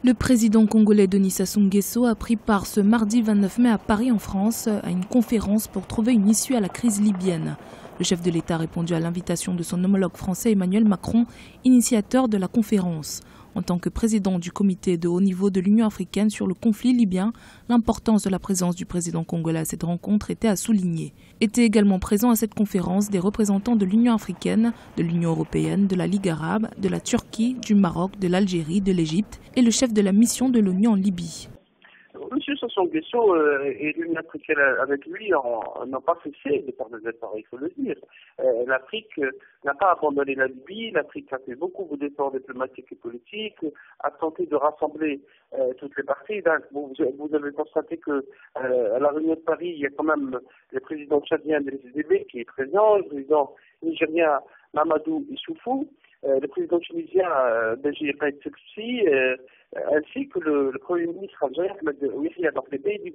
Le président congolais Denis Sassou Nguesso a pris part ce mardi 29 mai à Paris en France à une conférence pour trouver une issue à la crise libyenne. Le chef de l'État a répondu à l'invitation de son homologue français Emmanuel Macron, initiateur de la conférence. En tant que président du comité de haut niveau de l'Union africaine sur le conflit libyen, l'importance de la présence du président congolais à cette rencontre était à souligner. Étaient également présents à cette conférence des représentants de l'Union africaine, de l'Union européenne, de la Ligue arabe, de la Turquie, du Maroc, de l'Algérie, de l'Égypte et le chef de la mission de l'ONU en Libye. Monsieur Sassou Nguesso et l'Union africaine avec lui n'ont pas cessé de faire des efforts, il faut le dire. L'Afrique n'a pas abandonné la Libye, l'Afrique a fait beaucoup d'efforts diplomatiques et politiques, a tenté de rassembler toutes les parties. Vous avez constaté que à la réunion de Paris, il y a quand même le président tchadien Idriss Déby qui est présent, le président nigérien Mamadou Issoufou, le président tunisien Béji Essebsi, ainsi que le Premier ministre algérien Ahmed Ouihia. Donc les pays du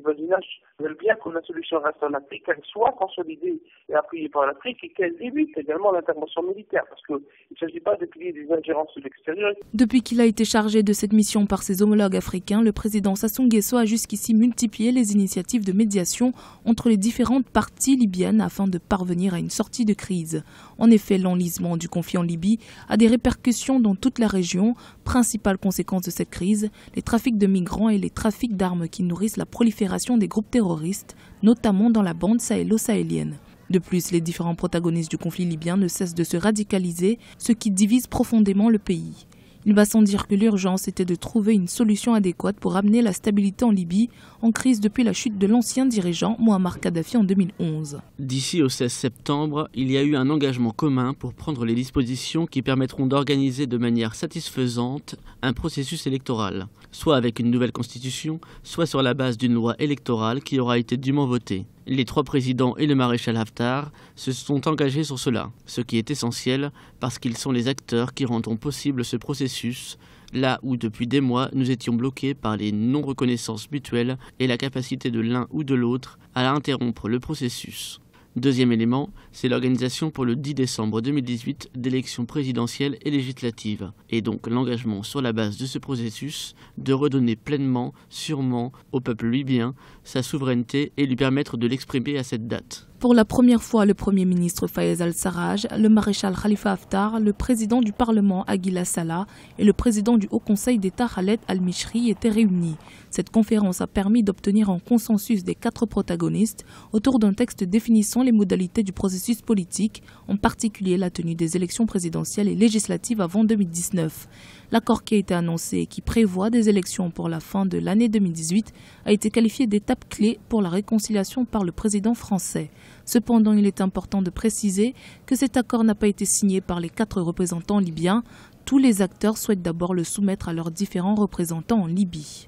voisinage veulent bien que la solution reste en Afrique, qu'elle soit consolidée et appuyée par l'Afrique et qu'elle évite également l'intervention militaire, parce qu'il ne s'agit pas de plier des ingérences de l'extérieur. Depuis qu'il a été chargé de cette mission par ses homologues africains, le président Sassou Nguesso a jusqu'ici multiplié les initiatives de médiation entre les différentes parties libyennes afin de parvenir à une sortie de crise. En effet, l'enlisement du conflit en Libye a des répercussions dans toute la région. Principale conséquence de cette crise, les trafics de migrants et les trafics d'armes qui nourrissent la prolifération des groupes terroristes, notamment dans la bande sahélo-sahélienne. De plus, les différents protagonistes du conflit libyen ne cessent de se radicaliser, ce qui divise profondément le pays. Il va sans dire que l'urgence était de trouver une solution adéquate pour amener la stabilité en Libye, en crise depuis la chute de l'ancien dirigeant Mouammar Kadhafi en 2011. D'ici au 16 septembre, il y a eu un engagement commun pour prendre les dispositions qui permettront d'organiser de manière satisfaisante un processus électoral, soit avec une nouvelle constitution, soit sur la base d'une loi électorale qui aura été dûment votée. Les trois présidents et le maréchal Haftar se sont engagés sur cela, ce qui est essentiel parce qu'ils sont les acteurs qui rendront possible ce processus, là où depuis des mois nous étions bloqués par les non-reconnaissances mutuelles et la capacité de l'un ou de l'autre à interrompre le processus. Deuxième élément, c'est l'organisation pour le 10 décembre 2018 d'élections présidentielles et législatives, et donc l'engagement sur la base de ce processus de redonner pleinement, sûrement, au peuple libyen sa souveraineté et lui permettre de l'exprimer à cette date. Pour la première fois, le Premier ministre Fayez al-Sarraj, le maréchal Khalifa Haftar, le président du Parlement Aguila Saleh et le président du Haut Conseil d'État Khaled al-Mishri étaient réunis. Cette conférence a permis d'obtenir un consensus des 4 protagonistes autour d'un texte définissant les modalités du processus politique, en particulier la tenue des élections présidentielles et législatives avant 2019. L'accord qui a été annoncé et qui prévoit des élections pour la fin de l'année 2018 a été qualifié d'étape clé pour la réconciliation par le président français. Cependant, il est important de préciser que cet accord n'a pas été signé par les 4 représentants libyens. Tous les acteurs souhaitent d'abord le soumettre à leurs différents représentants en Libye.